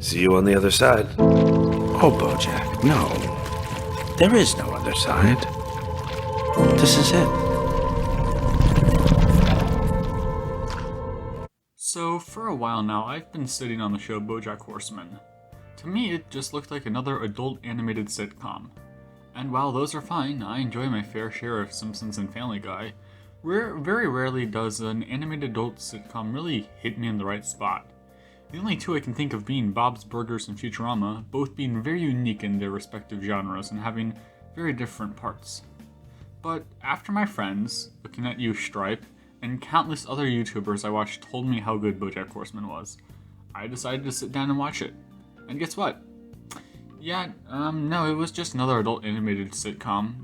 See you on the other side. Oh, Bojack, no. There is no other side. This is it. So, for a while now, I've been sitting on the show Bojack Horseman. To me, it just looked like another adult animated sitcom. And while those are fine, I enjoy my fair share of Simpsons and Family Guy. Very rarely does an animated adult sitcom really hit me in the right spot. The only two I can think of being Bob's Burgers and Futurama, both being very unique in their respective genres and having very different parts. But after my friends, looking at you, Stripe, and countless other YouTubers I watched told me how good Bojack Horseman was, I decided to sit down and watch it. And guess what? No, it was just another adult animated sitcom.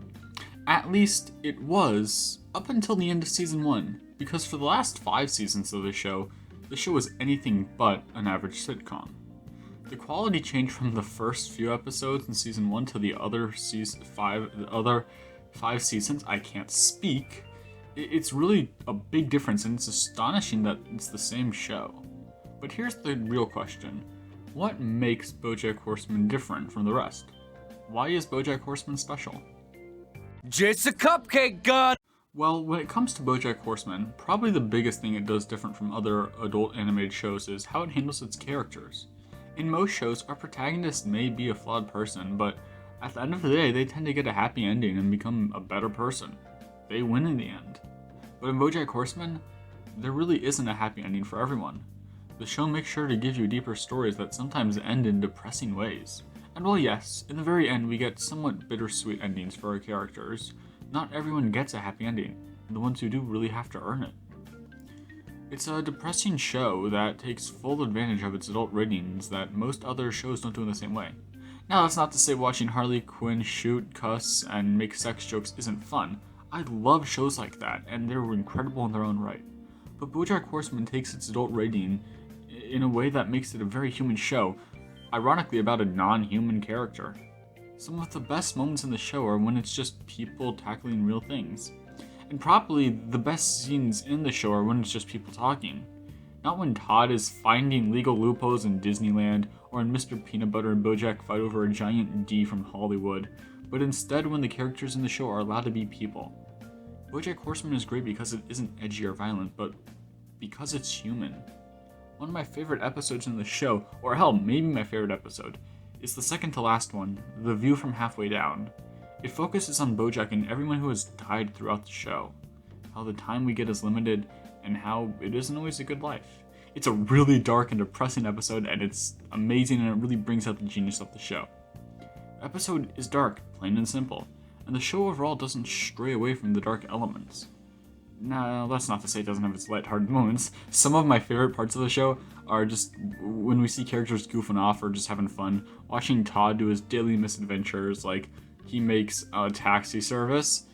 At least, it was, up until the end of Season 1, because for the last 5 seasons of the show was anything but an average sitcom. The quality changed from the first few episodes in Season 1 to the other 5 seasons. I can't speak. It's really a big difference, and it's astonishing that it's the same show. But here's the real question. What makes Bojack Horseman different from the rest? Why is Bojack Horseman special? Just a cupcake god! Well, when it comes to Bojack Horseman, probably the biggest thing it does different from other adult animated shows is how it handles its characters. In most shows, our protagonist may be a flawed person, but at the end of the day, they tend to get a happy ending and become a better person. They win in the end. But in Bojack Horseman, there really isn't a happy ending for everyone. The show makes sure to give you deeper stories that sometimes end in depressing ways. And while yes, in the very end we get somewhat bittersweet endings for our characters, not everyone gets a happy ending, and the ones who do really have to earn it. It's a depressing show that takes full advantage of its adult ratings that most other shows don't do in the same way. Now that's not to say watching Harley Quinn shoot, cuss, and make sex jokes isn't fun. I love shows like that, and they're incredible in their own right. But Bojack Horseman takes its adult rating in a way that makes it a very human show, ironically about a non-human character. Some of the best moments in the show are when it's just people tackling real things. And probably the best scenes in the show are when it's just people talking. Not when Todd is finding legal loopholes in Disneyland, or when Mr. Peanut Butter and Bojack fight over a giant D from Hollywood, but instead when the characters in the show are allowed to be people. Bojack Horseman is great because it isn't edgy or violent, but because it's human. One of my favorite episodes in the show, or hell, maybe my favorite episode, is the second to last one, The View from Halfway Down. It focuses on Bojack and everyone who has died throughout the show, how the time we get is limited, and how it isn't always a good life. It's a really dark and depressing episode, and it's amazing, and it really brings out the genius of the show. The episode is dark, plain and simple, and the show overall doesn't stray away from the dark elements. Now, that's not to say it doesn't have its lighthearted moments. Some of my favorite parts of the show are just when we see characters goofing off or just having fun. Watching Todd do his daily misadventures, like he makes a taxi service.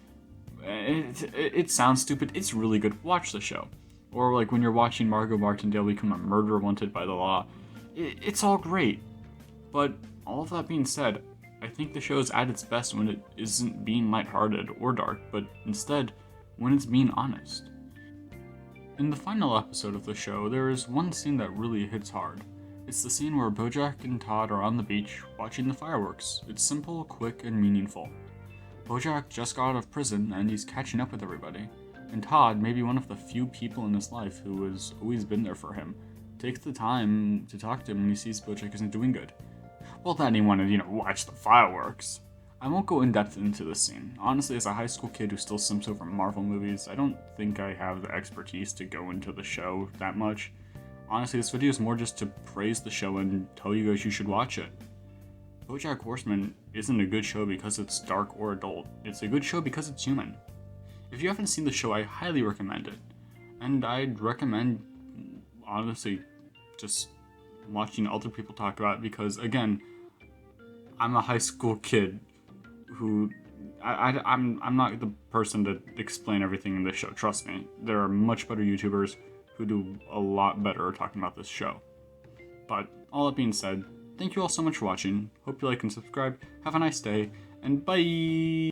It sounds stupid, it's really good. Watch the show. Or like when you're watching Margot Martindale become a murderer wanted by the law. It's all great. But all of that being said, I think the show is at its best when it isn't being lighthearted or dark, but instead when it's being honest. In the final episode of the show, there is one scene that really hits hard. It's the scene where Bojack and Todd are on the beach watching the fireworks. It's simple, quick, and meaningful. Bojack just got out of prison and he's catching up with everybody. And Todd, maybe one of the few people in his life who has always been there for him, takes the time to talk to him when he sees Bojack isn't doing good. Well, then he wanted, watch the fireworks. I won't go in depth into this scene. Honestly, as a high school kid who still simps over Marvel movies, I don't think I have the expertise to go into the show that much. Honestly, this video is more just to praise the show and tell you guys you should watch it. Bojack Horseman isn't a good show because it's dark or adult. It's a good show because it's human. If you haven't seen the show, I highly recommend it. And I'd recommend, honestly, just watching other people talk about it because, again, I'm a high school kid who I'm not the person to explain everything in this show. Trust me, there are much better YouTubers who do a lot better talking about this show. But all that being said, thank you all so much for watching. Hope you like and subscribe. Have a nice day, and bye!